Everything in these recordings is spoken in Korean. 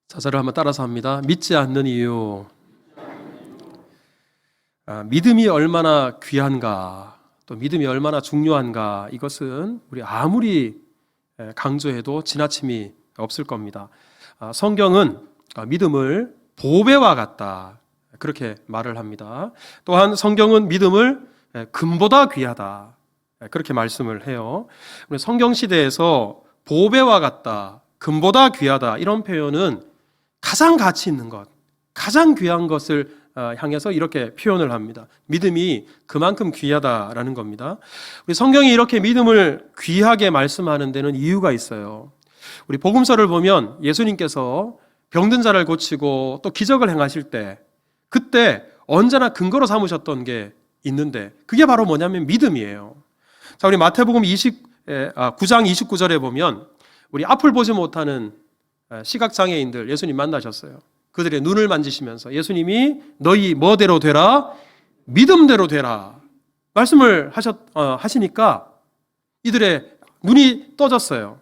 자, 저를 한번 따라서 합니다. 믿지 않는 이유. 믿음이 얼마나 귀한가, 또 믿음이 얼마나 중요한가, 이것은 우리 아무리 강조해도 지나침이 없을 겁니다. 성경은 믿음을 보배와 같다, 그렇게 말을 합니다. 또한 성경은 믿음을 금보다 귀하다, 그렇게 말씀을 해요. 성경 시대에서 보배와 같다, 금보다 귀하다, 이런 표현은 가장 가치 있는 것, 가장 귀한 것을 향해서 이렇게 표현을 합니다. 믿음이 그만큼 귀하다라는 겁니다. 우리 성경이 이렇게 믿음을 귀하게 말씀하는 데는 이유가 있어요. 우리 복음서를 보면 예수님께서 병든 자를 고치고 또 기적을 행하실 때, 그때 언제나 근거로 삼으셨던 게 있는데, 그게 바로 뭐냐면 믿음이에요. 자, 우리 마태복음 9장 29절에 보면 우리 앞을 보지 못하는 시각장애인들 예수님 만나셨어요. 그들의 눈을 만지시면서 예수님이 너희 뭐대로 되라? 믿음대로 되라, 말씀을 하시니까 이들의 눈이 떠졌어요.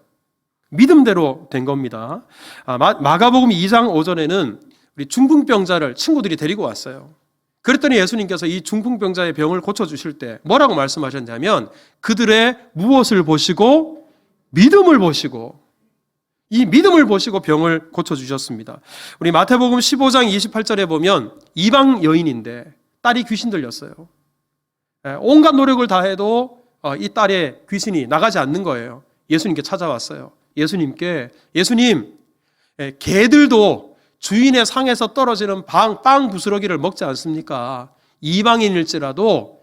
믿음대로 된 겁니다. 마가복음 2장 5절에는 우리 중풍병자를 친구들이 데리고 왔어요. 그랬더니 예수님께서 이 중풍병자의 병을 고쳐주실 때 뭐라고 말씀하셨냐면, 그들의 무엇을 보시고? 믿음을 보시고, 이 믿음을 보시고 병을 고쳐주셨습니다. 우리 마태복음 15장 28절에 보면 이방 여인인데 딸이 귀신 들렸어요. 온갖 노력을 다해도 이 딸의 귀신이 나가지 않는 거예요. 예수님께 찾아왔어요. 예수님, 개들도 주인의 상에서 떨어지는 빵 부스러기를 먹지 않습니까? 이방인일지라도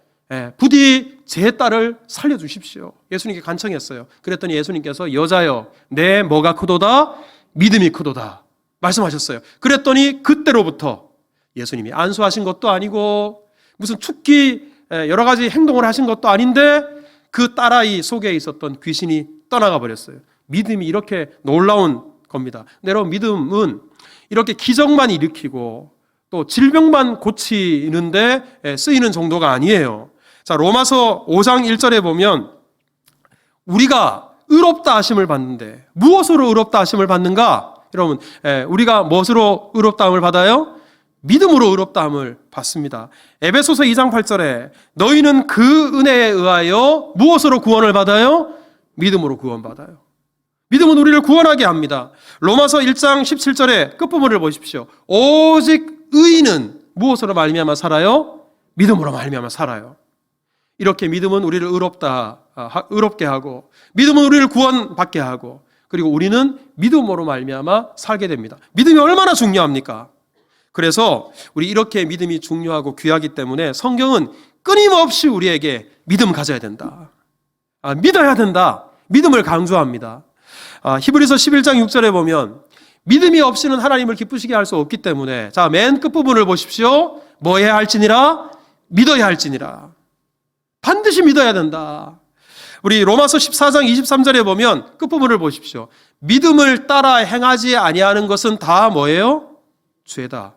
부디 제 딸을 살려주십시오. 예수님께 간청했어요. 그랬더니 예수님께서 여자여, 내 뭐가 크도다? 믿음이 크도다, 말씀하셨어요. 그랬더니 그때로부터 예수님이 안수하신 것도 아니고 무슨 축기 여러 가지 행동을 하신 것도 아닌데 그 딸아이 속에 있었던 귀신이 떠나가 버렸어요. 믿음이 이렇게 놀라운 겁니다. 여러분, 믿음은 이렇게 기적만 일으키고 또 질병만 고치는데 쓰이는 정도가 아니에요. 자, 로마서 5장 1절에 보면 우리가 의롭다 하심을 받는데, 무엇으로 의롭다 하심을 받는가? 여러분, 우리가 무엇으로 의롭다함을 받아요? 믿음으로 의롭다함을 받습니다. 에베소서 2장 8절에 너희는 그 은혜에 의하여 무엇으로 구원을 받아요? 믿음으로 구원받아요. 믿음은 우리를 구원하게 합니다. 로마서 1장 17절에 끝부분을 보십시오. 오직 의인은 무엇으로 말미암아 살아요? 믿음으로 말미암아 살아요. 이렇게 믿음은 우리를 의롭게 하고, 믿음은 우리를 구원받게 하고, 그리고 우리는 믿음으로 말미암아 살게 됩니다. 믿음이 얼마나 중요합니까? 그래서 우리 이렇게 믿음이 중요하고 귀하기 때문에 성경은 끊임없이 우리에게 믿음 가져야 된다, 믿어야 된다, 믿음을 강조합니다. 히브리서 11장 6절에 보면 믿음이 없이는 하나님을 기쁘시게 할 수 없기 때문에, 자, 맨 끝부분을 보십시오. 뭐 해야 할지니라? 믿어야 할지니라. 반드시 믿어야 된다. 우리 로마서 14장 23절에 보면 끝부분을 보십시오. 믿음을 따라 행하지 아니하는 것은 다 뭐예요? 죄다.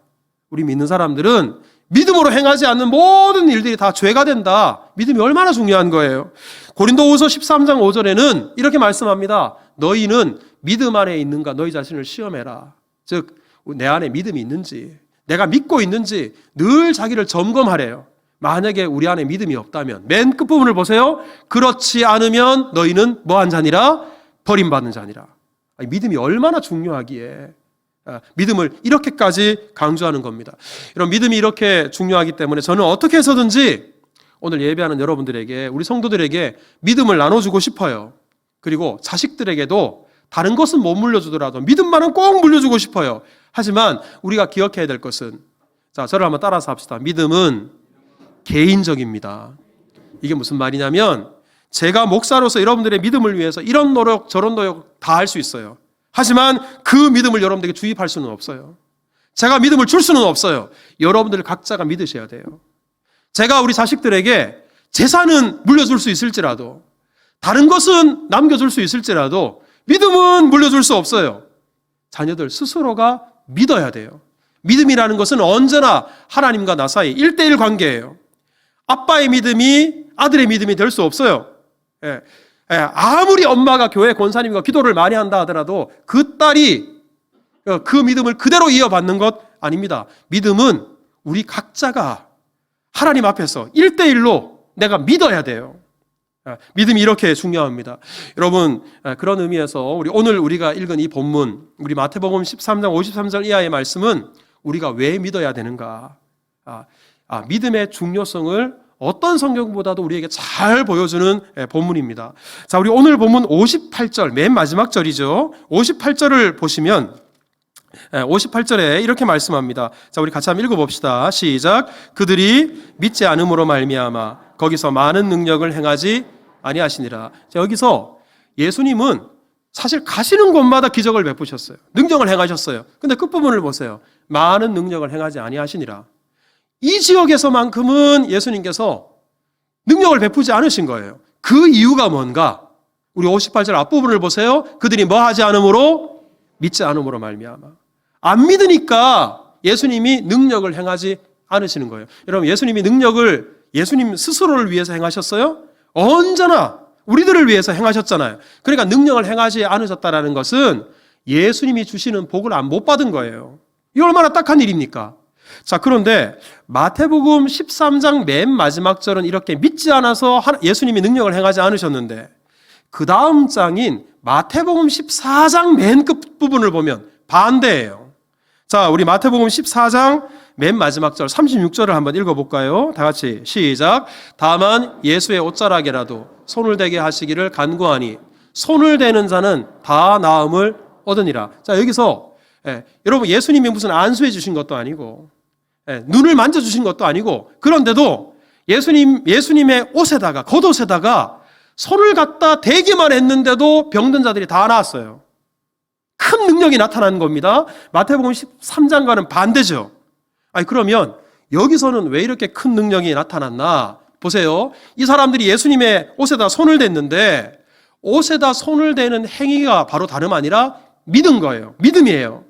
우리 믿는 사람들은 믿음으로 행하지 않는 모든 일들이 다 죄가 된다. 믿음이 얼마나 중요한 거예요. 고린도후서 13장 5절에는 이렇게 말씀합니다. 너희는 믿음 안에 있는가 너희 자신을 시험해라. 즉, 내 안에 믿음이 있는지, 내가 믿고 있는지 늘 자기를 점검하래요. 만약에 우리 안에 믿음이 없다면, 맨 끝부분을 보세요. 그렇지 않으면 너희는 뭐한 자니라? 버림받는 자니라. 믿음이 얼마나 중요하기에 믿음을 이렇게까지 강조하는 겁니다. 여러분, 믿음이 이렇게 중요하기 때문에 저는 어떻게 해서든지 오늘 예배하는 여러분들에게, 우리 성도들에게 믿음을 나눠주고 싶어요. 그리고 자식들에게도 다른 것은 못 물려주더라도 믿음만은 꼭 물려주고 싶어요. 하지만 우리가 기억해야 될 것은, 자, 저를 한번 따라서 합시다. 믿음은 개인적입니다. 이게 무슨 말이냐면, 제가 목사로서 여러분들의 믿음을 위해서 이런 노력 저런 노력 다 할 수 있어요. 하지만 그 믿음을 여러분들에게 주입할 수는 없어요. 제가 믿음을 줄 수는 없어요. 여러분들 각자가 믿으셔야 돼요. 제가 우리 자식들에게 재산은 물려줄 수 있을지라도, 다른 것은 남겨줄 수 있을지라도 믿음은 물려줄 수 없어요. 자녀들 스스로가 믿어야 돼요. 믿음이라는 것은 언제나 하나님과 나 사이 1대1 관계예요. 아빠의 믿음이 아들의 믿음이 될 수 없어요. 아무리 엄마가 교회 권사님과 기도를 많이 한다 하더라도 그 딸이 그 믿음을 그대로 이어받는 것 아닙니다. 믿음은 우리 각자가 하나님 앞에서 1대1로 내가 믿어야 돼요. 믿음이 이렇게 중요합니다. 여러분, 그런 의미에서 오늘 우리가 읽은 이 본문, 우리 마태복음 13장 53절 이하의 말씀은 우리가 왜 믿어야 되는가? 믿음의 중요성을 어떤 성경보다도 우리에게 잘 보여주는 본문입니다. 자, 우리 오늘 본문 58절, 맨 마지막 절이죠. 58절을 보시면 58절에 이렇게 말씀합니다. 자, 우리 같이 한번 읽어봅시다. 시작. 그들이 믿지 않음으로 말미암아 거기서 많은 능력을 행하지 아니하시니라. 자, 여기서 예수님은 사실 가시는 곳마다 기적을 베푸셨어요. 능력을 행하셨어요. 근데 끝부분을 보세요. 많은 능력을 행하지 아니하시니라. 이 지역에서만큼은 예수님께서 능력을 베푸지 않으신 거예요. 그 이유가 뭔가? 우리 58절 앞부분을 보세요. 그들이 뭐 하지 않음으로? 믿지 않음으로 말미암아. 안 믿으니까 예수님이 능력을 행하지 않으시는 거예요. 여러분, 예수님이 능력을 예수님 스스로를 위해서 행하셨어요? 언제나 우리들을 위해서 행하셨잖아요. 그러니까 능력을 행하지 않으셨다는 것은 예수님이 주시는 복을 못 받은 거예요. 이 얼마나 딱한 일입니까? 자, 그런데 마태복음 13장 맨 마지막 절은 이렇게 믿지 않아서 예수님이 능력을 행하지 않으셨는데, 그 다음 장인 마태복음 14장 맨 끝부분을 보면 반대예요. 자, 우리 마태복음 14장 맨 마지막 절 36절을 한번 읽어볼까요? 다 같이 시작. 다만 예수의 옷자락에라도 손을 대게 하시기를 간구하니 손을 대는 자는 다 나음을 얻으니라. 자, 여기서 여러분, 예수님이 무슨 안수해 주신 것도 아니고 눈을 만져주신 것도 아니고, 그런데도 예수님의 옷에다가, 겉옷에다가 손을 갖다 대기만 했는데도 병든 자들이 다 나았어요. 큰 능력이 나타난 겁니다. 마태복음 13장과는 반대죠. 그러면 여기서는 왜 이렇게 큰 능력이 나타났나? 보세요. 이 사람들이 예수님의 옷에다 손을 댔는데, 옷에다 손을 대는 행위가 바로 다름 아니라 믿은 거예요. 믿음이에요.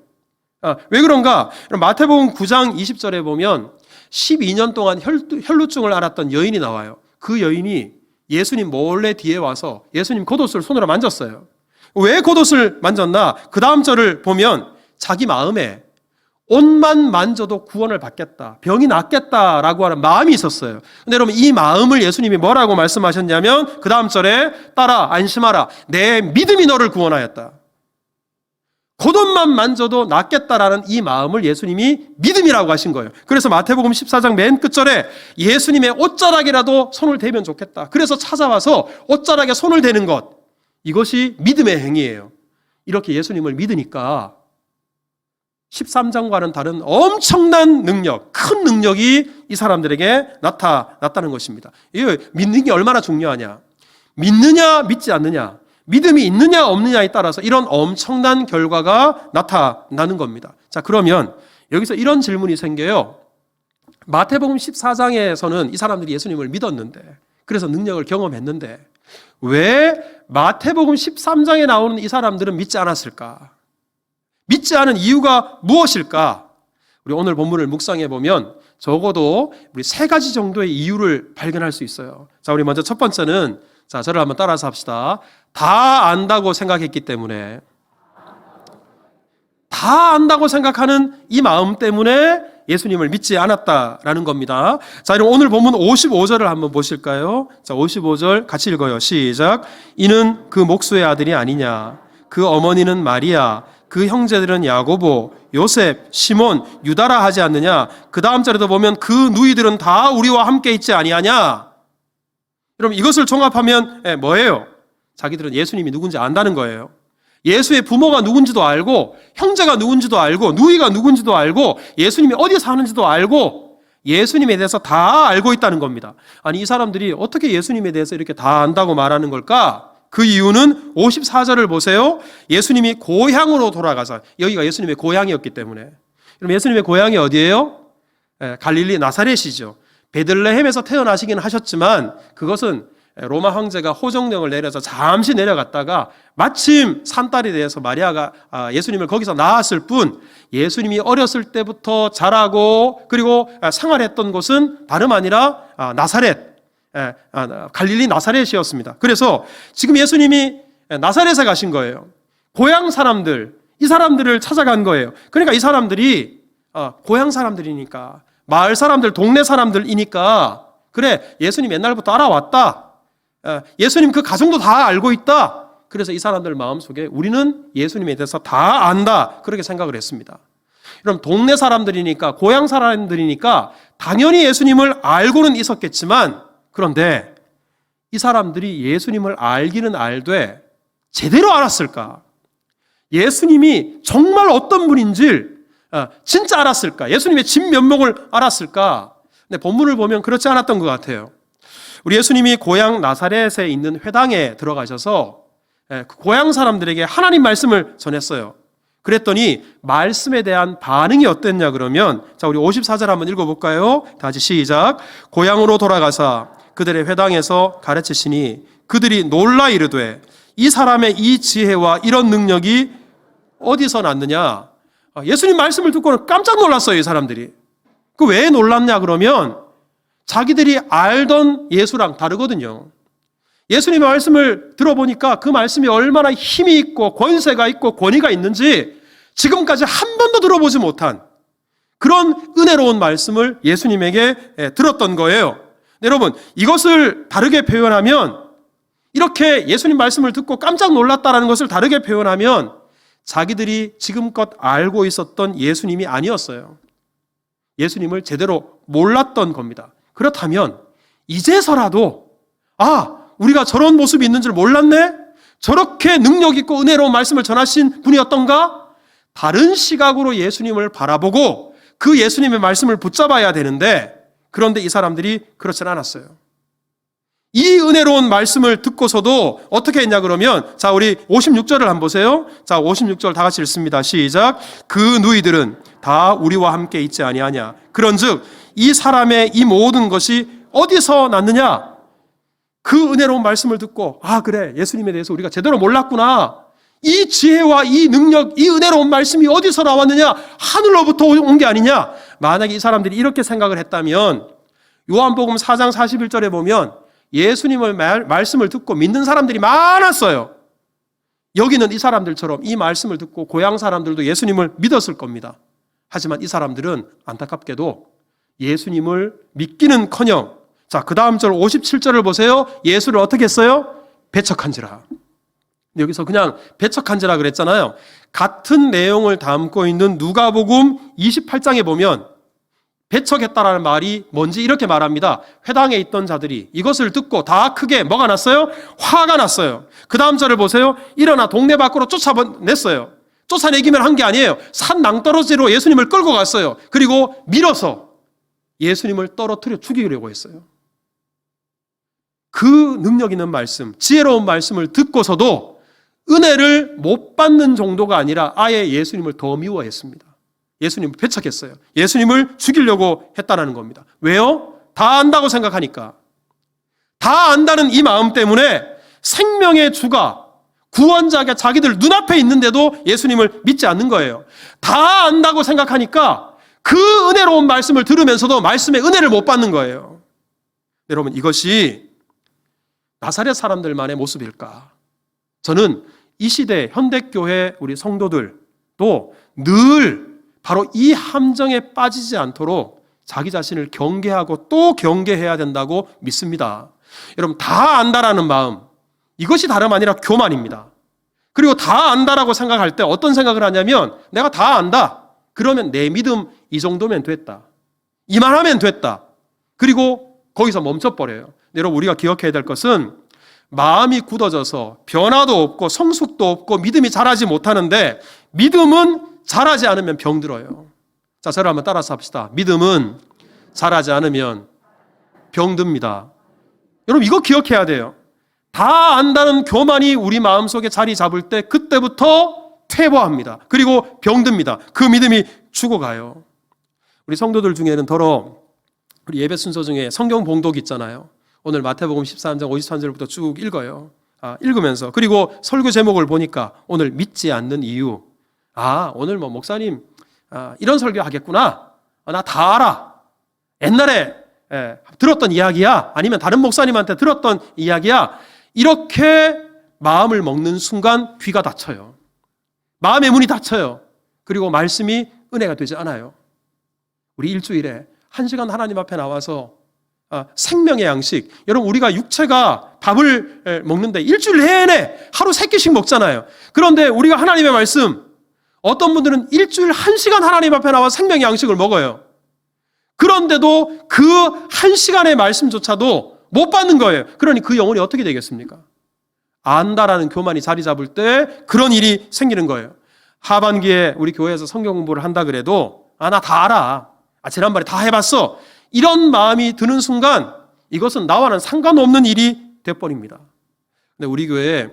왜 그런가? 마태복음 9장 20절에 보면 12년 동안 혈루증을 앓았던 여인이 나와요. 그 여인이 예수님 몰래 뒤에 와서 예수님 겉옷을 손으로 만졌어요. 왜 겉옷을 만졌나? 그 다음 절을 보면 자기 마음에 옷만 만져도 구원을 받겠다, 병이 낫겠다라고 하는 마음이 있었어요. 근데 여러분, 이 마음을 예수님이 뭐라고 말씀하셨냐면 그 다음 절에 따라 안심하라, 내 믿음이 너를 구원하였다. 겉옷만 만져도 낫겠다라는 이 마음을 예수님이 믿음이라고 하신 거예요. 그래서 마태복음 14장 맨 끝절에 예수님의 옷자락이라도 손을 대면 좋겠다, 그래서 찾아와서 옷자락에 손을 대는 것, 이것이 믿음의 행위예요. 이렇게 예수님을 믿으니까 13장과는 다른 엄청난 능력, 큰 능력이 이 사람들에게 나타났다는 것입니다. 이거 믿는 게 얼마나 중요하냐? 믿느냐 믿지 않느냐, 믿음이 있느냐 없느냐에 따라서 이런 엄청난 결과가 나타나는 겁니다. 자, 그러면 여기서 이런 질문이 생겨요. 마태복음 14장에서는 이 사람들이 예수님을 믿었는데, 그래서 능력을 경험했는데, 왜 마태복음 13장에 나오는 이 사람들은 믿지 않았을까? 믿지 않은 이유가 무엇일까? 우리 오늘 본문을 묵상해 보면 적어도 우리 3가지 정도의 이유를 발견할 수 있어요. 자, 우리 먼저 첫 번째는, 자, 저를 한번 따라서 합시다. 다 안다고 생각했기 때문에, 다 안다고 생각하는 이 마음 때문에 예수님을 믿지 않았다라는 겁니다. 자, 그럼 오늘 본문 55절을 한번 보실까요? 자, 55절 같이 읽어요. 시작. 이는 그 목수의 아들이 아니냐? 그 어머니는 마리아, 그 형제들은 야고보, 요셉, 시몬, 유다라 하지 않느냐? 그 다음 절에도 보면 그 누이들은 다 우리와 함께 있지 아니하냐? 여러분, 이것을 종합하면 뭐예요? 자기들은 예수님이 누군지 안다는 거예요. 예수의 부모가 누군지도 알고, 형제가 누군지도 알고, 누이가 누군지도 알고, 예수님이 어디에 사는지도 알고, 예수님에 대해서 다 알고 있다는 겁니다. 아니, 이 사람들이 어떻게 예수님에 대해서 이렇게 다 안다고 말하는 걸까? 그 이유는 54절을 보세요. 예수님이 고향으로 돌아가서, 여기가 예수님의 고향이었기 때문에. 그럼 예수님의 고향이 어디예요? 갈릴리 나사렛이죠. 베들레헴에서 태어나시긴 하셨지만 그것은 로마 황제가 호정령을 내려서 잠시 내려갔다가 마침 산딸이 되어서 마리아가 예수님을 거기서 낳았을 뿐, 예수님이 어렸을 때부터 자라고 그리고 생활했던 곳은 다름 아니라 나사렛, 갈릴리 나사렛이었습니다. 그래서 지금 예수님이 나사렛에 가신 거예요. 고향 사람들, 이 사람들을 찾아간 거예요. 그러니까 이 사람들이 고향 사람들이니까, 마을 사람들, 동네 사람들이니까, 그래, 예수님 옛날부터 알아왔다. 예수님 그 가정도 다 알고 있다. 그래서 이 사람들 마음속에 우리는 예수님에 대해서 다 안다. 그렇게 생각을 했습니다. 그럼 동네 사람들이니까, 고향 사람들이니까 당연히 예수님을 알고는 있었겠지만, 그런데 이 사람들이 예수님을 알기는 알되 제대로 알았을까? 예수님이 정말 어떤 분인지 진짜 알았을까? 예수님의 진면목을 알았을까? 근데 본문을 보면 그렇지 않았던 것 같아요. 우리 예수님이 고향 나사렛에 있는 회당에 들어가셔서 그 고향 사람들에게 하나님 말씀을 전했어요. 그랬더니 말씀에 대한 반응이 어땠냐 그러면, 자, 우리 54절 한번 읽어볼까요? 다시 시작. 고향으로 돌아가사 그들의 회당에서 가르치시니 그들이 놀라 이르되 이 사람의 이 지혜와 이런 능력이 어디서 났느냐? 예수님 말씀을 듣고는 깜짝 놀랐어요, 이 사람들이. 그 왜 놀랐냐 그러면 자기들이 알던 예수랑 다르거든요. 예수님의 말씀을 들어보니까 그 말씀이 얼마나 힘이 있고 권세가 있고 권위가 있는지 지금까지 한 번도 들어보지 못한 그런 은혜로운 말씀을 예수님에게 들었던 거예요. 여러분, 이것을 다르게 표현하면, 이렇게 예수님 말씀을 듣고 깜짝 놀랐다는 것을 다르게 표현하면 자기들이 지금껏 알고 있었던 예수님이 아니었어요. 예수님을 제대로 몰랐던 겁니다. 그렇다면 이제서라도 우리가 저런 모습이 있는 줄 몰랐네? 저렇게 능력 있고 은혜로운 말씀을 전하신 분이었던가? 다른 시각으로 예수님을 바라보고 그 예수님의 말씀을 붙잡아야 되는데, 그런데 이 사람들이 그렇진 않았어요. 이 은혜로운 말씀을 듣고서도 어떻게 했냐 그러면, 자, 우리 56절을 한번 보세요. 자, 56절 다 같이 읽습니다. 시작. 그 누이들은 다 우리와 함께 있지 아니하냐. 그런즉 이 사람의 이 모든 것이 어디서 났느냐? 그 은혜로운 말씀을 듣고, 그래, 예수님에 대해서 우리가 제대로 몰랐구나. 이 지혜와 이 능력, 이 은혜로운 말씀이 어디서 나왔느냐? 하늘로부터 온 게 아니냐? 만약에 이 사람들이 이렇게 생각을 했다면, 요한복음 4장 41절에 보면 예수님의 말씀을 듣고 믿는 사람들이 많았어요. 여기는 이 사람들처럼 이 말씀을 듣고 고향 사람들도 예수님을 믿었을 겁니다. 하지만 이 사람들은 안타깝게도 예수님을 믿기는커녕, 자, 그 다음 절 57절을 보세요. 예수를 어떻게 했어요? 배척한지라. 여기서 그냥 배척한지라 그랬잖아요. 같은 내용을 담고 있는 누가복음 28장에 보면 배척했다라는 말이 뭔지 이렇게 말합니다. 회당에 있던 자들이 이것을 듣고 다 크게 뭐가 났어요? 화가 났어요. 그 다음 절을 보세요. 일어나 동네 밖으로 쫓아냈어요. 쫓아내기만 한 게 아니에요. 산 낭떠러지로 예수님을 끌고 갔어요. 그리고 밀어서 예수님을 떨어뜨려 죽이려고 했어요. 그 능력 있는 말씀, 지혜로운 말씀을 듣고서도 은혜를 못 받는 정도가 아니라 아예 예수님을 더 미워했습니다. 예수님을 배척했어요. 예수님을 죽이려고 했다는 겁니다. 왜요? 다 안다고 생각하니까. 다 안다는 이 마음 때문에 생명의 주가, 구원자가 자기들 눈앞에 있는데도 예수님을 믿지 않는 거예요. 다 안다고 생각하니까 그 은혜로운 말씀을 들으면서도 말씀의 은혜를 못 받는 거예요. 여러분, 이것이 나사렛 사람들만의 모습일까? 저는 이 시대 현대교회 우리 성도들도 늘 바로 이 함정에 빠지지 않도록 자기 자신을 경계하고 또 경계해야 된다고 믿습니다. 여러분, 다 안다라는 마음, 이것이 다름 아니라 교만입니다. 그리고 다 안다라고 생각할 때 어떤 생각을 하냐면, 내가 다 안다. 그러면 내 믿음 이 정도면 됐다. 이만하면 됐다. 그리고 거기서 멈춰버려요. 여러분, 우리가 기억해야 될 것은 마음이 굳어져서 변화도 없고 성숙도 없고 믿음이 자라지 못하는데, 믿음은 자라지 않으면 병들어요. 자, 저를 한번 따라서 합시다. 믿음은 자라지 않으면 병듭니다. 여러분, 이거 기억해야 돼요. 다 안다는 교만이 우리 마음속에 자리 잡을 때 그때부터 퇴보합니다. 그리고 병듭니다. 그 믿음이 죽어가요. 우리 성도들 중에는 더러 우리 예배 순서 중에 성경 봉독 있잖아요. 오늘 마태복음 13장 53절부터 쭉 읽어요. 읽으면서, 그리고 설교 제목을 보니까 오늘 믿지 않는 이유. 오늘 목사님 이런 설교 하겠구나. 나 다 알아. 옛날에 들었던 이야기야. 아니면 다른 목사님한테 들었던 이야기야. 이렇게 마음을 먹는 순간 귀가 닫혀요. 마음의 문이 닫혀요. 그리고 말씀이 은혜가 되지 않아요. 우리 일주일에 1시간 하나님 앞에 나와서 생명의 양식, 여러분 우리가 육체가 밥을 먹는데 일주일 내내 하루 3끼씩 먹잖아요. 그런데 우리가 하나님의 말씀, 어떤 분들은 일주일 1시간 하나님 앞에 나와 생명의 양식을 먹어요. 그런데도 그 1시간의 말씀조차도 못 받는 거예요. 그러니 그 영혼이 어떻게 되겠습니까? 안다라는 교만이 자리 잡을 때 그런 일이 생기는 거예요. 하반기에 우리 교회에서 성경 공부를 한다 그래도 나 다 알아. 지난번에 다 해봤어. 이런 마음이 드는 순간 이것은 나와는 상관없는 일이 돼버립니다. 근데 우리 교회에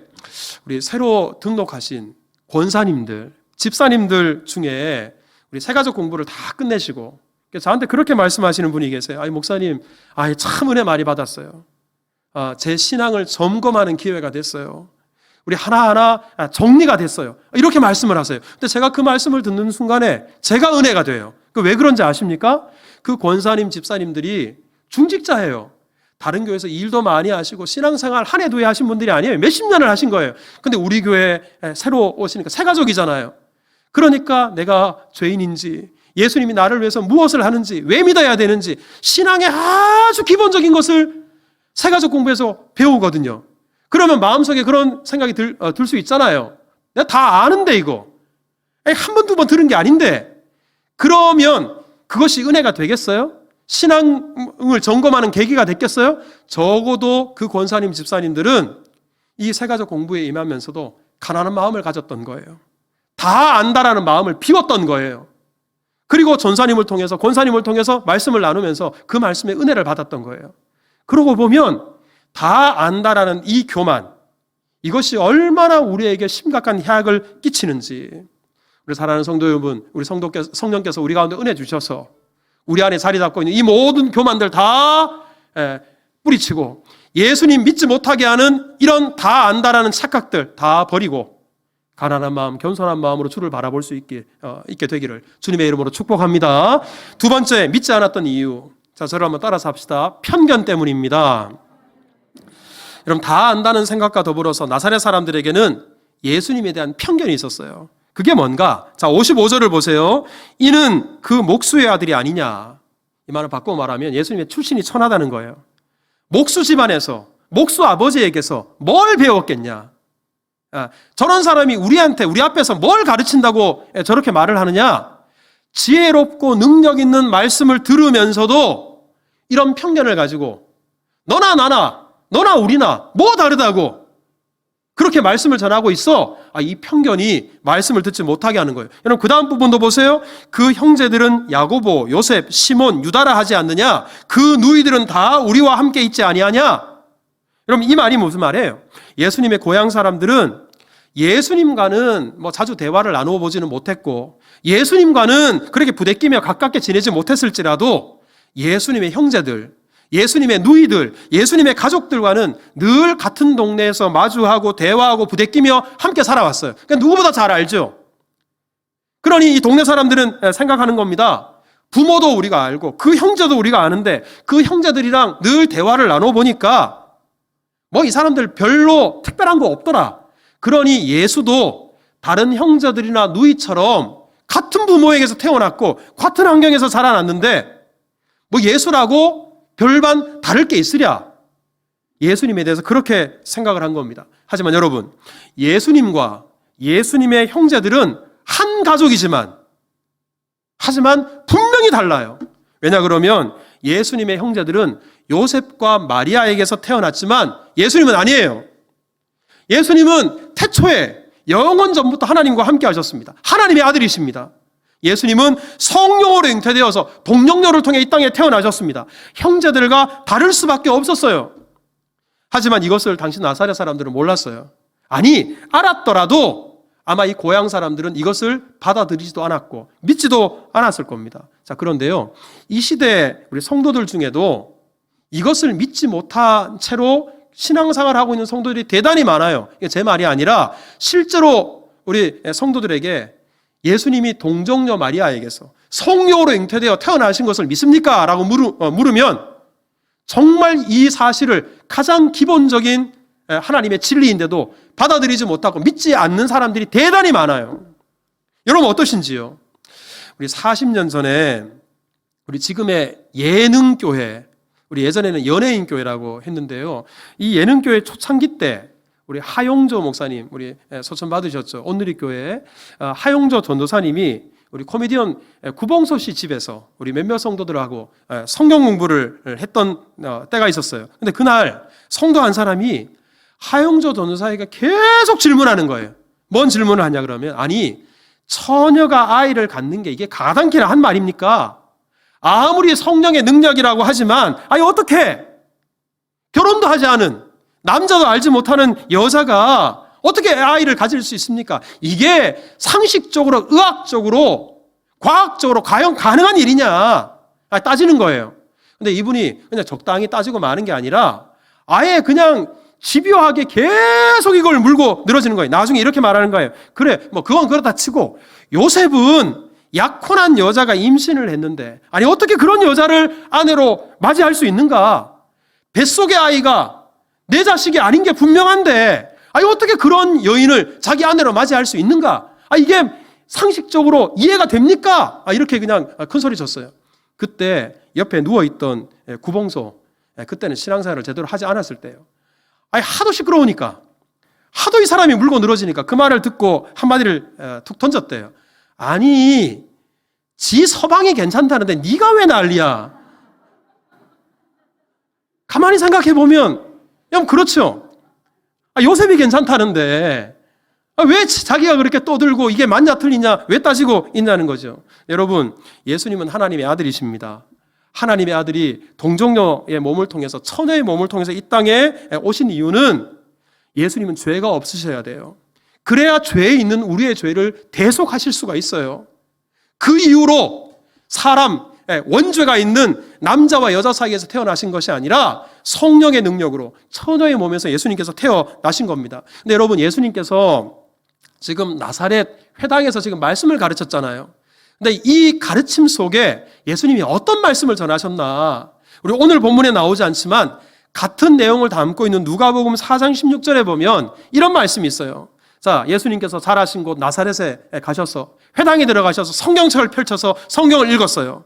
우리 새로 등록하신 권사님들, 집사님들 중에 우리 새가족 공부를 다 끝내시고 저한테 그렇게 말씀하시는 분이 계세요. 목사님, 참 은혜 많이 받았어요. 제 신앙을 점검하는 기회가 됐어요. 우리 하나하나 정리가 됐어요. 이렇게 말씀을 하세요. 근데 제가 그 말씀을 듣는 순간에 제가 은혜가 돼요. 왜 그런지 아십니까? 그 권사님, 집사님들이 중직자예요. 다른 교회에서 일도 많이 하시고 신앙생활 한 해 두 해 하신 분들이 아니에요. 몇십 년을 하신 거예요. 근데 우리 교회에 새로 오시니까 새가족이잖아요. 그러니까 내가 죄인인지, 예수님이 나를 위해서 무엇을 하는지, 왜 믿어야 되는지 신앙의 아주 기본적인 것을 새가족 공부에서 배우거든요. 그러면 마음속에 그런 생각이 들 수 있잖아요. 내가 다 아는데 이거. 한 번, 두 번 들은 게 아닌데. 그러면 그것이 은혜가 되겠어요? 신앙을 점검하는 계기가 됐겠어요? 적어도 그 권사님, 집사님들은 이 새가족 공부에 임하면서도 가난한 마음을 가졌던 거예요. 다 안다라는 마음을 비웠던 거예요. 그리고 전사님을 통해서, 권사님을 통해서 말씀을 나누면서 그 말씀의 은혜를 받았던 거예요. 그러고 보면 다 안다라는 이 교만, 이것이 얼마나 우리에게 심각한 해악을 끼치는지, 우리 사랑하는 성도 여러분, 우리 성령께서 우리 가운데 은혜 주셔서 우리 안에 자리 잡고 있는 이 모든 교만들 다 뿌리치고 예수님 믿지 못하게 하는 이런 다 안다라는 착각들 다 버리고 가난한 마음, 겸손한 마음으로 주를 바라볼 수 있게 되기를 주님의 이름으로 축복합니다. 두 번째, 믿지 않았던 이유. 자, 저를 한번 따라서 합시다. 편견 때문입니다. 여러분, 다 안다는 생각과 더불어서 나사렛 사람들에게는 예수님에 대한 편견이 있었어요. 그게 뭔가? 자, 55절을 보세요. 이는 그 목수의 아들이 아니냐. 이 말을 바꿔 말하면 예수님의 출신이 천하다는 거예요. 목수 집안에서, 목수 아버지에게서 뭘 배웠겠냐? 저런 사람이 우리 앞에서 뭘 가르친다고 저렇게 말을 하느냐? 지혜롭고 능력 있는 말씀을 들으면서도 이런 편견을 가지고 너나 나나, 너나 우리나 뭐 다르다고 그렇게 말씀을 전하고 있어. 이 편견이 말씀을 듣지 못하게 하는 거예요. 여러분, 그 다음 부분도 보세요. 그 형제들은 야고보, 요셉, 시몬, 유다라 하지 않느냐? 그 누이들은 다 우리와 함께 있지 아니하냐? 여러분, 이 말이 무슨 말이에요? 예수님의 고향 사람들은 예수님과는 자주 대화를 나누어 보지는 못했고 예수님과는 그렇게 부대끼며 가깝게 지내지 못했을지라도 예수님의 형제들, 예수님의 누이들, 예수님의 가족들과는 늘 같은 동네에서 마주하고 대화하고 부대끼며 함께 살아왔어요. 그러니까 누구보다 잘 알죠. 그러니 이 동네 사람들은 생각하는 겁니다. 부모도 우리가 알고 그 형제도 우리가 아는데 그 형제들이랑 늘 대화를 나눠보니까 이 사람들 별로 특별한 거 없더라. 그러니 예수도 다른 형제들이나 누이처럼 같은 부모에게서 태어났고 같은 환경에서 자라났는데 예수라고 별반 다를 게 있으랴. 예수님에 대해서 그렇게 생각을 한 겁니다. 하지만 여러분, 예수님과 예수님의 형제들은 한 가족이지만 하지만 분명히 달라요. 왜냐 그러면 예수님의 형제들은 요셉과 마리아에게서 태어났지만 예수님은 아니에요. 예수님은 태초에 영원 전부터 하나님과 함께 하셨습니다. 하나님의 아들이십니다. 예수님은 성령으로 잉태되어서 동정녀를 통해 이 땅에 태어나셨습니다. 형제들과 다를 수밖에 없었어요. 하지만 이것을 당시 나사렛 사람들은 몰랐어요. 아니, 알았더라도 아마 이 고향 사람들은 이것을 받아들이지도 않았고 믿지도 않았을 겁니다. 자, 그런데요, 이 시대 우리 성도들 중에도 이것을 믿지 못한 채로 신앙생활을 하고 있는 성도들이 대단히 많아요. 이게 제 말이 아니라 실제로 우리 성도들에게 예수님이 동정녀 마리아에게서 성령으로 잉태되어 태어나신 것을 믿습니까? 라고 물으면 정말 이 사실을 가장 기본적인 하나님의 진리인데도 받아들이지 못하고 믿지 않는 사람들이 대단히 많아요. 여러분 어떠신지요? 우리 40년 전에 우리 지금의 예능교회, 우리 예전에는 연예인교회라고 했는데요. 이 예능교회 초창기 때 우리 하용조 목사님, 우리 소천 받으셨죠. 온누리교회 하용조 전도사님이 우리 코미디언 구봉소 씨 집에서 우리 몇몇 성도들하고 성경 공부를 했던 때가 있었어요. 근데 그날 성도 한 사람이 하용조 전도사에게 계속 질문하는 거예요. 뭔 질문을 하냐 그러면, 아니 처녀가 아이를 갖는 게 이게 가당키나 한 말입니까? 아무리 성령의 능력이라고 하지만 아니 어떻게 결혼도 하지 않은 남자도 알지 못하는 여자가 어떻게 아이를 가질 수 있습니까? 이게 상식적으로, 의학적으로, 과학적으로 과연 가능한 일이냐 따지는 거예요. 근데 이분이 그냥 적당히 따지고 마는 게 아니라 아예 그냥 집요하게 계속 이걸 물고 늘어지는 거예요. 나중에 이렇게 말하는 거예요. 그래, 뭐 그건 그렇다 치고 요셉은 약혼한 여자가 임신을 했는데 아니 어떻게 그런 여자를 아내로 맞이할 수 있는가? 뱃속의 아이가 내 자식이 아닌 게 분명한데 아니 어떻게 그런 여인을 자기 아내로 맞이할 수 있는가? 이게 상식적으로 이해가 됩니까? 이렇게 그냥 큰 소리 쳤어요. 그때 옆에 누워있던 구봉소, 그때는 신앙생활을 제대로 하지 않았을 때요. 하도 시끄러우니까, 하도 이 사람이 물고 늘어지니까 그 말을 듣고 한마디를 툭 던졌대요. 아니, 지 서방이 괜찮다는데 네가 왜 난리야? 가만히 생각해보면 그렇죠. 요셉이 괜찮다는데 왜 자기가 그렇게 떠들고 이게 맞냐 틀리냐 왜 따지고 있냐는 거죠. 여러분, 예수님은 하나님의 아들이십니다. 하나님의 아들이 동정녀의 몸을 통해서, 처녀의 몸을 통해서 이 땅에 오신 이유는 예수님은 죄가 없으셔야 돼요. 그래야 죄에 있는 우리의 죄를 대속하실 수가 있어요. 그 이유로 사람, 원죄가 있는 남자와 여자 사이에서 태어나신 것이 아니라 성령의 능력으로 처녀의 몸에서 예수님께서 태어나신 겁니다. 근데 여러분, 예수님께서 지금 나사렛 회당에서 지금 말씀을 가르쳤잖아요. 근데 이 가르침 속에 예수님이 어떤 말씀을 전하셨나? 우리 오늘 본문에 나오지 않지만 같은 내용을 담고 있는 누가복음 4장 16절에 보면 이런 말씀이 있어요. 자, 예수님께서 자라신 곳 나사렛에 가셔서 회당에 들어가셔서 성경책을 펼쳐서 성경을 읽었어요.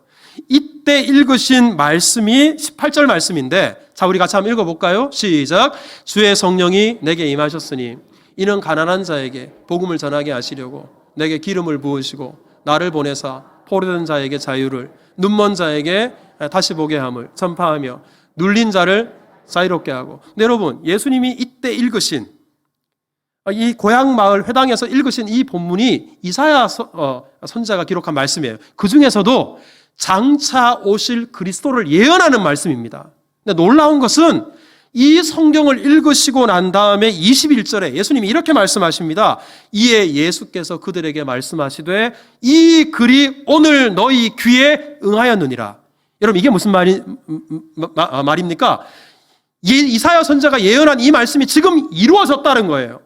이때 읽으신 말씀이 18절 말씀인데, 자, 우리 같이 한번 읽어볼까요? 시작. 주의 성령이 내게 임하셨으니 이는 가난한 자에게 복음을 전하게 하시려고 내게 기름을 부으시고 나를 보내사 포로된 자에게 자유를, 눈먼 자에게 다시 보게 함을 전파하며 눌린 자를 자유롭게 하고. 근데 여러분, 예수님이 이때 읽으신 이 고향 마을 회당에서 읽으신 이 본문이 이사야 선지자가 기록한 말씀이에요. 그 중에서도 장차 오실 그리스도를 예언하는 말씀입니다. 근데 놀라운 것은 이 성경을 읽으시고 난 다음에 21절에 예수님이 이렇게 말씀하십니다. 이에 예수께서 그들에게 말씀하시되 이 글이 오늘 너희 귀에 응하였느니라. 여러분, 이게 무슨 말입니까? 이사야 선지자가 예언한 이 말씀이 지금 이루어졌다는 거예요.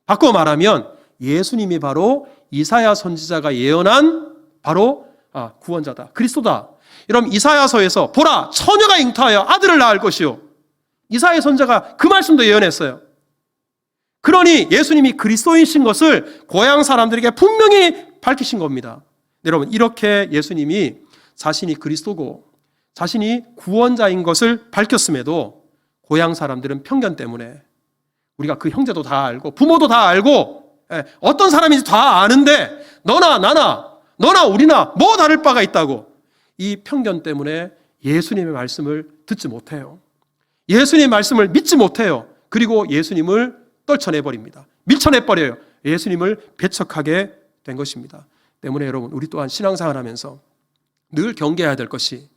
바꿔 말하면 예수님이 바로 이사야 선지자가 예언한 바로 구원자다, 그리스도다. 여러분, 이사야서에서 보라 처녀가 잉태하여 아들을 낳을 것이요, 이사야 선지자가 그 말씀도 예언했어요. 그러니 예수님이 그리스도이신 것을 고향 사람들에게 분명히 밝히신 겁니다. 여러분, 이렇게 예수님이 자신이 그리스도고 자신이 구원자인 것을 밝혔음에도 고향 사람들은 편견 때문에, 우리가 그 형제도 다 알고 부모도 다 알고 어떤 사람인지 다 아는데 너나 나나 너나 우리나 뭐 다를 바가 있다고, 이 편견 때문에 예수님의 말씀을 듣지 못해요. 예수님의 말씀을 믿지 못해요. 그리고 예수님을 떨쳐내버립니다. 밀쳐내버려요. 예수님을 배척하게 된 것입니다. 때문에 여러분, 우리 또한 신앙생활 하면서 늘 경계해야 될 것이,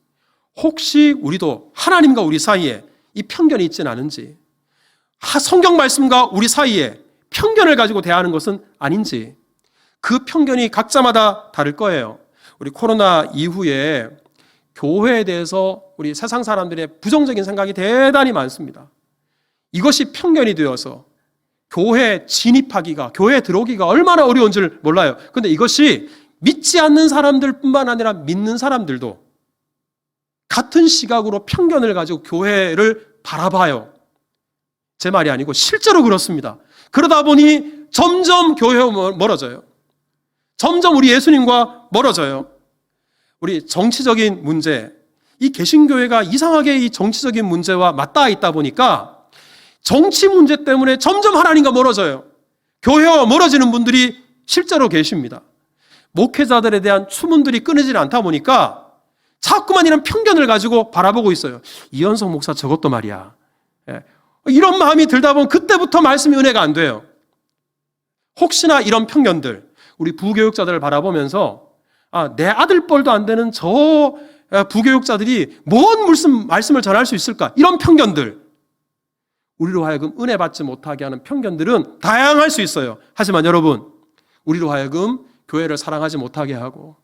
혹시 우리도 하나님과 우리 사이에 이 편견이 있지는 않은지, 성경 말씀과 우리 사이에 편견을 가지고 대하는 것은 아닌지, 그 편견이 각자마다 다를 거예요. 우리 코로나 이후에 교회에 대해서 우리 세상 사람들의 부정적인 생각이 대단히 많습니다. 이것이 편견이 되어서 교회에 진입하기가, 교회에 들어오기가 얼마나 어려운 줄 몰라요. 그런데 이것이 믿지 않는 사람들뿐만 아니라 믿는 사람들도 같은 시각으로 편견을 가지고 교회를 바라봐요. 제 말이 아니고 실제로 그렇습니다. 그러다 보니 점점 교회와 멀어져요. 점점 우리 예수님과 멀어져요. 우리 정치적인 문제, 이 개신교회가 이상하게 이 정치적인 문제와 맞닿아 있다 보니까 정치 문제 때문에 점점 하나님과 멀어져요. 교회와 멀어지는 분들이 실제로 계십니다. 목회자들에 대한 추문들이 끊이지 않다 보니까 자꾸만 이런 편견을 가지고 바라보고 있어요. 이현석 목사 저것도 말이야. 이런 마음이 들다 보면 그때부터 말씀이 은혜가 안 돼요. 혹시나 이런 편견들, 우리 부교육자들을 바라보면서 내 아들 뻘도 안 되는 저 부교육자들이 뭔 무슨 말씀을 전할 수 있을까? 이런 편견들, 우리로 하여금 은혜 받지 못하게 하는 편견들은 다양할 수 있어요. 하지만 여러분, 우리로 하여금 교회를 사랑하지 못하게 하고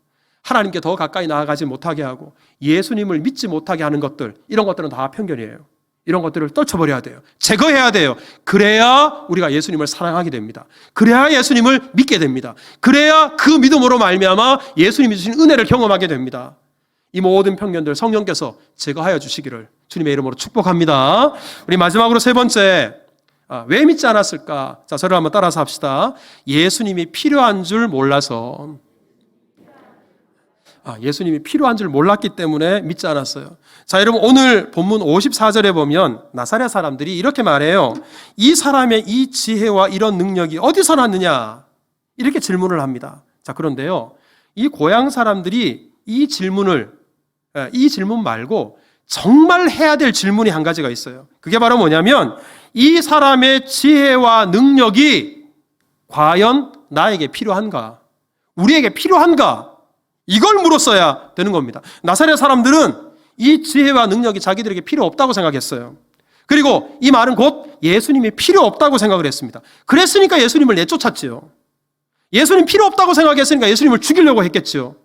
하나님께 더 가까이 나아가지 못하게 하고 예수님을 믿지 못하게 하는 것들, 이런 것들은 다 편견이에요. 이런 것들을 떨쳐버려야 돼요. 제거해야 돼요. 그래야 우리가 예수님을 사랑하게 됩니다. 그래야 예수님을 믿게 됩니다. 그래야 그 믿음으로 말미암아 예수님이 주신 은혜를 경험하게 됩니다. 이 모든 편견들 성령께서 제거하여 주시기를 주님의 이름으로 축복합니다. 우리 마지막으로 세 번째, 왜 믿지 않았을까? 자, 저를 한번 따라서 합시다. 예수님이 필요한 줄 몰라서. 예수님이 필요한 줄 몰랐기 때문에 믿지 않았어요. 자, 여러분, 오늘 본문 54절에 보면 나사렛 사람들이 이렇게 말해요. 이 사람의 이 지혜와 이런 능력이 어디서 났느냐? 이렇게 질문을 합니다. 자, 그런데요, 이 고향 사람들이 이 질문 말고 정말 해야 될 질문이 한 가지가 있어요. 그게 바로 뭐냐면, 이 사람의 지혜와 능력이 과연 나에게 필요한가? 우리에게 필요한가? 이걸 물었어야 되는 겁니다. 나사렛 사람들은 이 지혜와 능력이 자기들에게 필요 없다고 생각했어요. 그리고 이 말은 곧 예수님이 필요 없다고 생각을 했습니다. 그랬으니까 예수님을 내쫓았지요. 예수님 필요 없다고 생각했으니까 예수님을 죽이려고 했겠지요.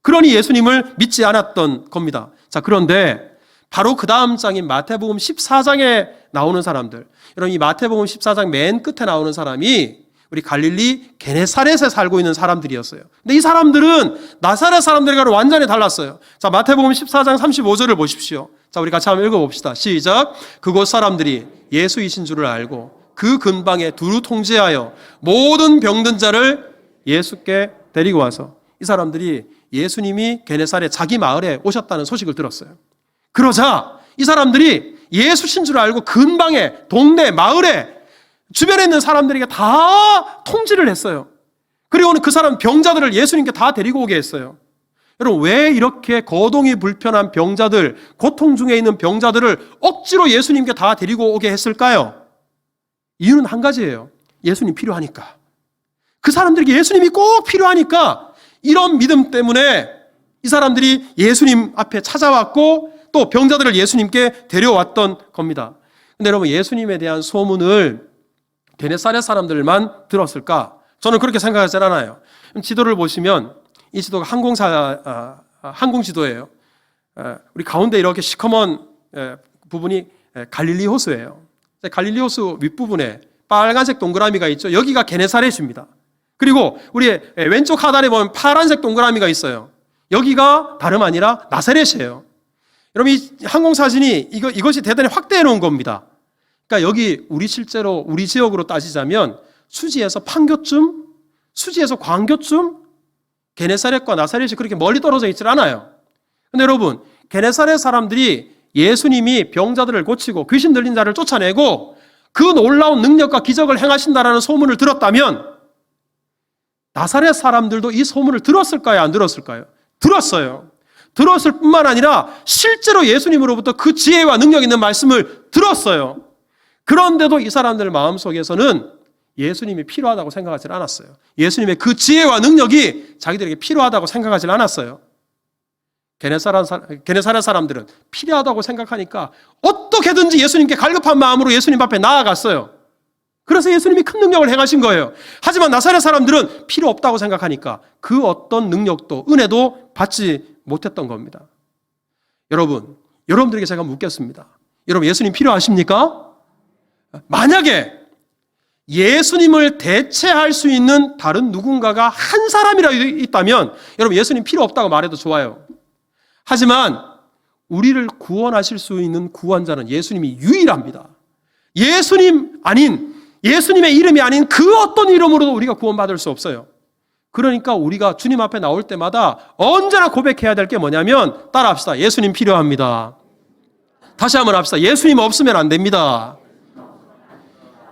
그러니 예수님을 믿지 않았던 겁니다. 자, 그런데 바로 그 다음 장인 마태복음 14장에 나오는 사람들, 여러분, 이 마태복음 14장 맨 끝에 나오는 사람이 우리 갈릴리 게네사렛에 살고 있는 사람들이었어요. 근데 이 사람들은 나사렛 사람들과는 완전히 달랐어요. 자, 마태복음 14장 35절을 보십시오. 자, 우리 같이 한번 읽어봅시다. 시작. 그곳 사람들이 예수이신 줄을 알고 그 근방에 두루 통제하여 모든 병든 자를 예수께 데리고 와서, 이 사람들이 예수님이 게네사렛 자기 마을에 오셨다는 소식을 들었어요. 그러자 이 사람들이 예수신 줄 알고 근방에, 동네, 마을에, 주변에 있는 사람들에게 다 통지를 했어요. 그리고는 그 사람 병자들을 예수님께 다 데리고 오게 했어요. 여러분, 왜 이렇게 거동이 불편한 병자들, 고통 중에 있는 병자들을 억지로 예수님께 다 데리고 오게 했을까요? 이유는 한 가지예요. 예수님 필요하니까. 그 사람들에게 예수님이 꼭 필요하니까 이런 믿음 때문에 이 사람들이 예수님 앞에 찾아왔고 또 병자들을 예수님께 데려왔던 겁니다. 근데 여러분, 예수님에 대한 소문을 게네사렛 사람들만 들었을까? 저는 그렇게 생각하지 않아요. 지도를 보시면 이 지도가 항공 지도예요. 우리 가운데 이렇게 시커먼 부분이 갈릴리 호수예요. 갈릴리 호수 윗부분에 빨간색 동그라미가 있죠. 여기가 게네사렛입니다. 그리고 우리 왼쪽 하단에 보면 파란색 동그라미가 있어요. 여기가 다름 아니라 나사렛이에요. 여러분, 이 항공사진이 이것이 대단히 확대해 놓은 겁니다. 그러니까 여기 실제로 우리 지역으로 따지자면 수지에서 판교쯤, 수지에서 광교쯤, 게네사렛과 나사렛이 그렇게 멀리 떨어져 있질 않아요. 근데 여러분, 게네사렛 사람들이 예수님이 병자들을 고치고 귀신 들린 자를 쫓아내고 그 놀라운 능력과 기적을 행하신다라는 소문을 들었다면 나사렛 사람들도 이 소문을 들었을까요? 안 들었을까요? 들었어요. 들었을 뿐만 아니라 실제로 예수님으로부터 그 지혜와 능력 있는 말씀을 들었어요. 그런데도 이 사람들 마음속에서는 예수님이 필요하다고 생각하지 않았어요. 예수님의 그 지혜와 능력이 자기들에게 필요하다고 생각하지 않았어요. 게네사렛 사람들은 필요하다고 생각하니까 어떻게든지 예수님께 갈급한 마음으로 예수님 앞에 나아갔어요. 그래서 예수님이 큰 능력을 행하신 거예요. 하지만 나사렛 사람들은 필요 없다고 생각하니까 그 어떤 능력도, 은혜도 받지 못했던 겁니다. 여러분들에게 제가 묻겠습니다. 여러분, 예수님 필요하십니까? 만약에 예수님을 대체할 수 있는 다른 누군가가 한 사람이라도 있다면 여러분, 예수님 필요 없다고 말해도 좋아요. 하지만 우리를 구원하실 수 있는 구원자는 예수님이 유일합니다. 예수님의 이름이 아닌 그 어떤 이름으로도 우리가 구원받을 수 없어요. 그러니까 우리가 주님 앞에 나올 때마다 언제나 고백해야 될 게 뭐냐면 따라합시다. 예수님 필요합니다. 다시 한번 합시다. 예수님 없으면 안 됩니다.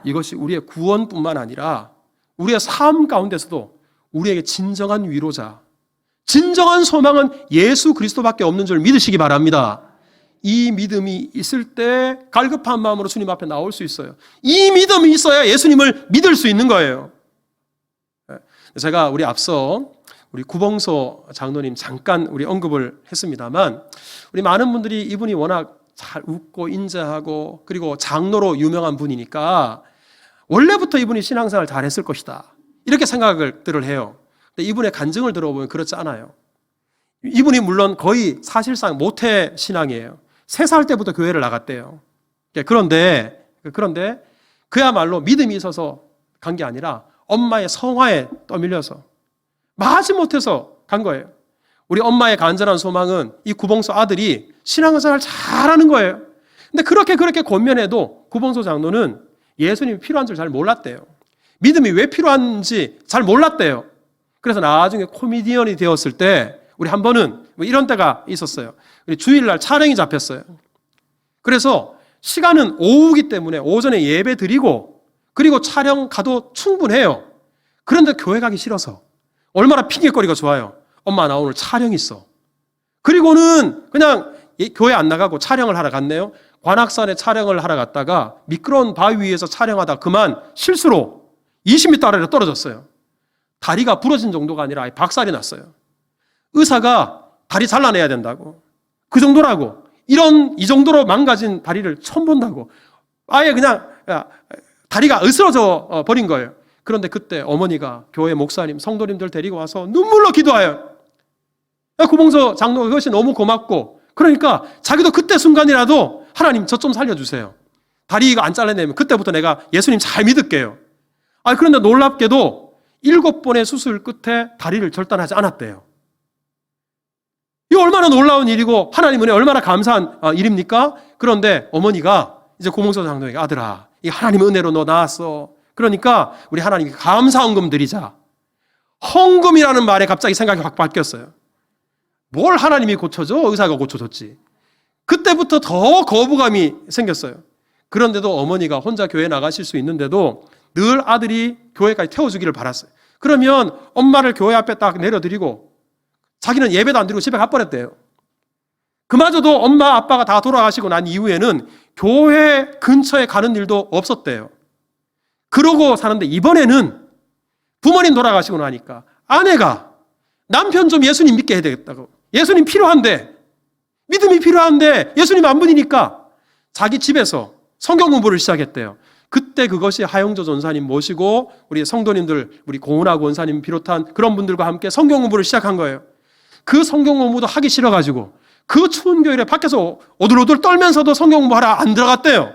이것이 우리의 구원뿐만 아니라 우리의 삶 가운데서도 우리에게 진정한 위로자, 진정한 소망은 예수 그리스도밖에 없는 줄 믿으시기 바랍니다. 이 믿음이 있을 때 갈급한 마음으로 주님 앞에 나올 수 있어요. 이 믿음이 있어야 예수님을 믿을 수 있는 거예요. 제가 우리 앞서 우리 구봉소 장로님 잠깐 우리 언급을 했습니다만, 우리 많은 분들이 이분이 워낙 잘 웃고 인자하고 그리고 장로로 유명한 분이니까 원래부터 이분이 신앙생활 잘했을 것이다, 이렇게 생각을 해요. 근데 이분의 간증을 들어보면 그렇지 않아요. 이분이 물론 거의 사실상 모태 신앙이에요. 3살 때부터 교회를 나갔대요. 그런데 그야말로 믿음이 있어서 간 게 아니라 엄마의 성화에 떠밀려서 마지못해서 간 거예요. 우리 엄마의 간절한 소망은 이 구봉소 아들이 신앙생활 잘하는 거예요. 근데 그렇게 권면해도 구봉소 장로는 예수님이 필요한 줄 잘 몰랐대요. 믿음이 왜 필요한지 잘 몰랐대요. 그래서 나중에 코미디언이 되었을 때 우리 한 번은 이런 때가 있었어요. 우리 주일날 촬영이 잡혔어요. 그래서 시간은 오후기 때문에 오전에 예배 드리고 그리고 촬영 가도 충분해요. 그런데 교회 가기 싫어서 얼마나 핑계거리가 좋아요. 엄마 나 오늘 촬영 있어. 그리고는 그냥 교회 안 나가고 촬영을 하러 갔네요. 관악산에 촬영을 하러 갔다가 미끄러운 바위 위에서 촬영하다 그만 실수로 20m 아래로 떨어졌어요. 다리가 부러진 정도가 아니라 박살이 났어요. 의사가 다리 잘라내야 된다고, 그 정도라고, 이 정도로 망가진 다리를 처음 본다고, 아예 그냥 다리가 으스러져 버린 거예요. 그런데 그때 어머니가 교회 목사님, 성도님들 데리고 와서 눈물로 기도해요. 구봉소 장로가 그것이 너무 고맙고, 그러니까 자기도 그때 순간이라도 하나님 저 좀 살려주세요. 다리가 안 잘라내면 그때부터 내가 예수님 잘 믿을게요. 그런데 놀랍게도 7번의 수술 끝에 다리를 절단하지 않았대요. 이 얼마나 놀라운 일이고 하나님 은혜 얼마나 감사한 일입니까? 그런데 어머니가 이제 구봉소 장로에게 아들아, 이 하나님 은혜로 너 나았어. 그러니까 우리 하나님께 감사 헌금 드리자. 헌금이라는 말에 갑자기 생각이 확 바뀌었어요. 뭘 하나님이 고쳐줘? 의사가 고쳐줬지. 그때부터 더 거부감이 생겼어요. 그런데도 어머니가 혼자 교회 나가실 수 있는데도 늘 아들이 교회까지 태워주기를 바랐어요. 그러면 엄마를 교회 앞에 딱 내려드리고 자기는 예배도 안 드리고 집에 가버렸대요. 그마저도 엄마 아빠가 다 돌아가시고 난 이후에는 교회 근처에 가는 일도 없었대요. 그러고 사는데 이번에는 부모님 돌아가시고 나니까 아내가 남편 좀 예수님 믿게 해야 되겠다고, 예수님 필요한데, 믿음이 필요한데 예수님 안 믿으니까 자기 집에서 성경 공부를 시작했대요. 그때 그것이 하영조 전사님 모시고 우리 성도님들, 우리 고은하 원사님 비롯한 그런 분들과 함께 성경 공부를 시작한 거예요. 그 성경 공부도 하기 싫어가지고 그 추운 겨울에 밖에서 오들오들 떨면서도 성경 공부하러 안 들어갔대요.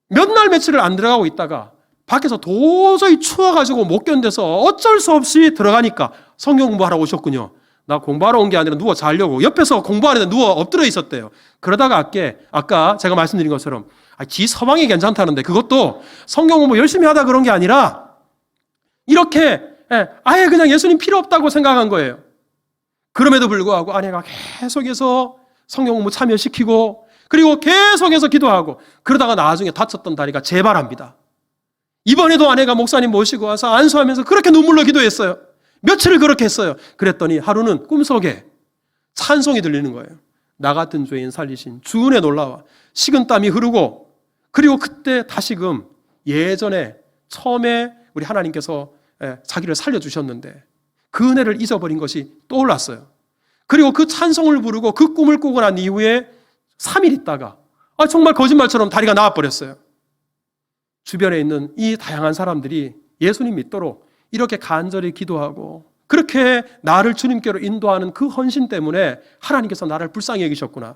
몇 날 며칠을 안 들어가고 있다가 밖에서 도저히 추워가지고 못 견뎌서 어쩔 수 없이 들어가니까 성경 공부하러 오셨군요. 나 공부하러 온 게 아니라 누워 자려고 옆에서 공부하는데 누워 엎드려 있었대요. 그러다가 아까 제가 말씀드린 것처럼 지 서방이 괜찮다는데 그것도 성경 공부 열심히 하다 그런 게 아니라 이렇게 아예 그냥 예수님 필요 없다고 생각한 거예요. 그럼에도 불구하고 아내가 계속해서 성경 공부 참여시키고 그리고 계속해서 기도하고 그러다가 나중에 다쳤던 다리가 재발합니다. 이번에도 아내가 목사님 모시고 와서 안수하면서 그렇게 눈물로 기도했어요. 며칠을 그렇게 했어요. 그랬더니 하루는 꿈속에 찬송이 들리는 거예요. 나 같은 죄인 살리신 주 은혜 놀라와. 식은땀이 흐르고 그리고 그때 다시금 예전에 처음에 우리 하나님께서 자기를 살려주셨는데 그 은혜를 잊어버린 것이 떠올랐어요. 그리고 그 찬송을 부르고 그 꿈을 꾸고 난 이후에 3일 있다가 정말 거짓말처럼 다리가 나와버렸어요. 주변에 있는 이 다양한 사람들이 예수님 믿도록 이렇게 간절히 기도하고 그렇게 나를 주님께로 인도하는 그 헌신 때문에 하나님께서 나를 불쌍히 여기셨구나.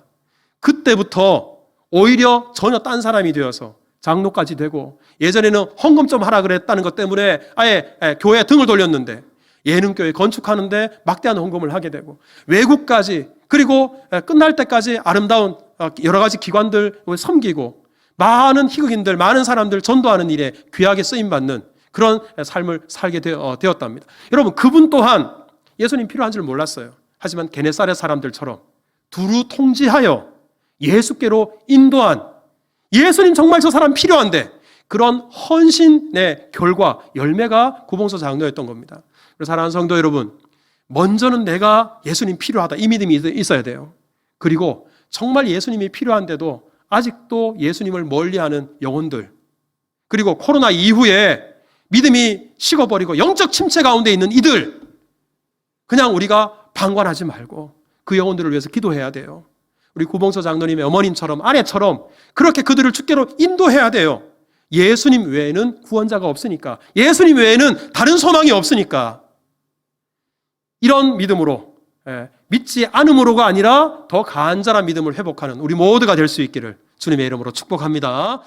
그때부터 오히려 전혀 딴 사람이 되어서 장로까지 되고 예전에는 헌금 좀 하라 그랬다는 것 때문에 아예 교회에 등을 돌렸는데 예능교회 건축하는데 막대한 헌금을 하게 되고 외국까지 그리고 끝날 때까지 아름다운 여러 가지 기관들 섬기고 많은 희극인들, 많은 사람들 전도하는 일에 귀하게 쓰임받는 그런 삶을 살게 되었답니다. 여러분, 그분 또한 예수님 필요한 줄 몰랐어요. 하지만 게네사렛 사람들처럼 두루 통지하여 예수께로 인도한, 예수님 정말 저 사람 필요한데, 그런 헌신의 결과, 열매가 구봉서 장로였던 겁니다. 그래서 사랑하는 성도 여러분, 먼저는 내가 예수님 필요하다, 이 믿음이 있어야 돼요. 그리고 정말 예수님이 필요한데도 아직도 예수님을 멀리하는 영혼들, 그리고 코로나 이후에 믿음이 식어버리고 영적 침체 가운데 있는 이들, 그냥 우리가 방관하지 말고 그 영혼들을 위해서 기도해야 돼요. 우리 구봉서 장로님의 어머님처럼, 아내처럼 그렇게 그들을 주께로 인도해야 돼요. 예수님 외에는 구원자가 없으니까, 예수님 외에는 다른 소망이 없으니까. 이런 믿음으로, 믿지 않음으로가 아니라 더 간절한 믿음을 회복하는 우리 모두가 될 수 있기를 주님의 이름으로 축복합니다.